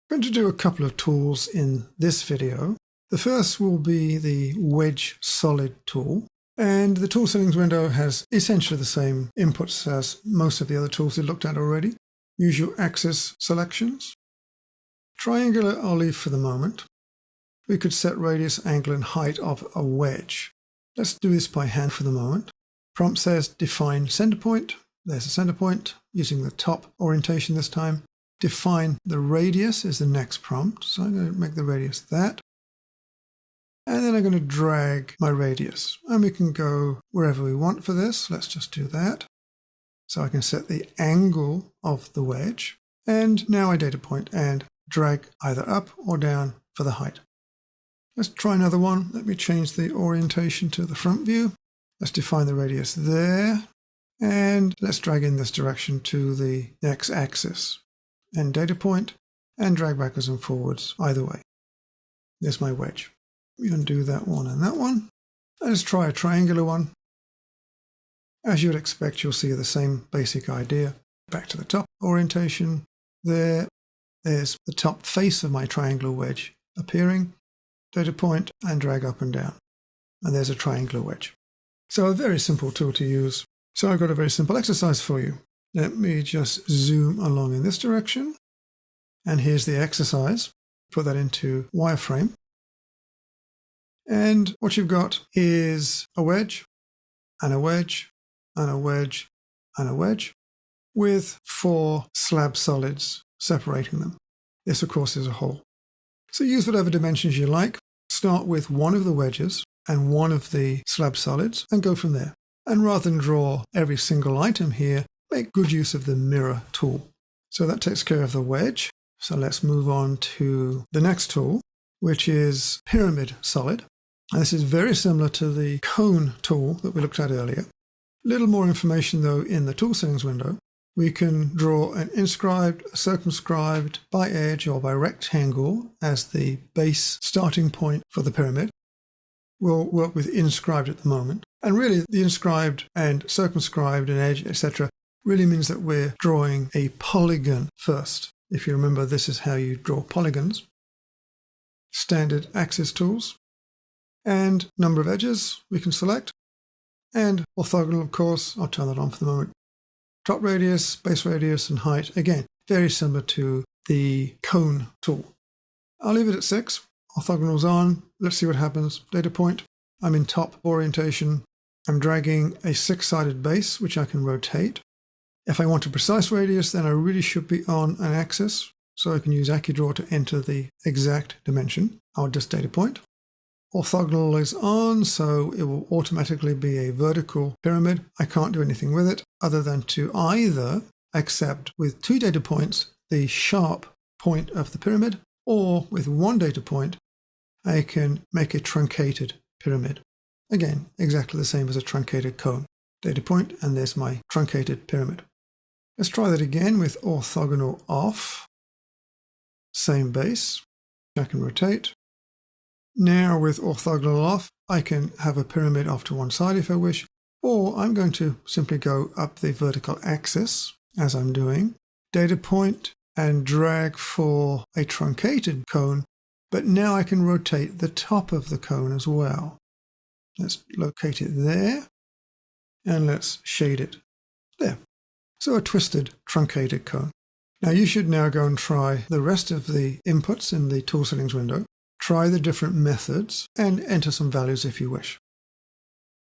I'm going to do a couple of tools in this video. The first will be the wedge solid tool. And the tool settings window has essentially the same inputs as most of the other tools we looked at already. Use your axis selections. Triangular I'll leave for the moment. We could set radius, angle and height of a wedge. Let's do this by hand for the moment. Prompt says define center point. There's a center point using the top orientation this time. Define the radius is the next prompt. So I'm going to make the radius that. And then I'm going to drag my radius. And we can go wherever we want for this. Let's just do that. So I can set the angle of the wedge. And now I data point and drag either up or down for the height. Let's try another one. Let me change the orientation to the front view. Let's define the radius there. And let's drag in this direction to the x-axis. And data point and drag backwards and forwards either way. There's my wedge. We can do that one and that one. Let's try a triangular one. As you would expect, you'll see the same basic idea. Back to the top orientation. There's the top face of my triangular wedge appearing. Data point and drag up and down. And there's a triangular wedge. So a very simple tool to use. So I've got a very simple exercise for you. Let me just zoom along in this direction. And here's the exercise. Put that into wireframe. And what you've got is a wedge, and a wedge, and a wedge, and a wedge, with 4 slab solids separating them. This, of course, is a hole. So use whatever dimensions you like. Start with one of the wedges and one of the slab solids, and go from there. And rather than draw every single item here, make good use of the mirror tool. So that takes care of the wedge. So let's move on to the next tool, which is pyramid solid. And this is very similar to the cone tool that we looked at earlier. A little more information though in the tool settings window. We can draw an inscribed, a circumscribed, by edge or by rectangle as the base starting point for the pyramid. We'll work with inscribed at the moment. And really the inscribed and circumscribed and edge, etc. really means that we're drawing a polygon first. If you remember, this is how you draw polygons. Standard axis tools. And number of edges we can select. And orthogonal, of course. I'll turn that on for the moment. Top radius, base radius, and height. Again, very similar to the cone tool. I'll leave it at 6. Orthogonal's on. Let's see what happens. Data point. I'm in top orientation. I'm dragging a 6-sided base, which I can rotate. If I want a precise radius, then I really should be on an axis. So I can use AccuDraw to enter the exact dimension. I'll just data point. Orthogonal is on, so it will automatically be a vertical pyramid. I can't do anything with it other than to either accept with 2 data points the sharp point of the pyramid, or with 1 data point, I can make a truncated pyramid. Again, exactly the same as a truncated cone. Data point, and there's my truncated pyramid. Let's try that again with orthogonal off. Same base. I can rotate. Now with orthogonal off, I can have a pyramid off to one side if I wish, or I'm going to simply go up the vertical axis, as I'm doing, data point, and drag for a truncated cone, but now I can rotate the top of the cone as well. Let's locate it there, and let's shade it there. So a twisted, truncated cone. Now you should now go and try the rest of the inputs in the tool settings window. Try the different methods and enter some values if you wish.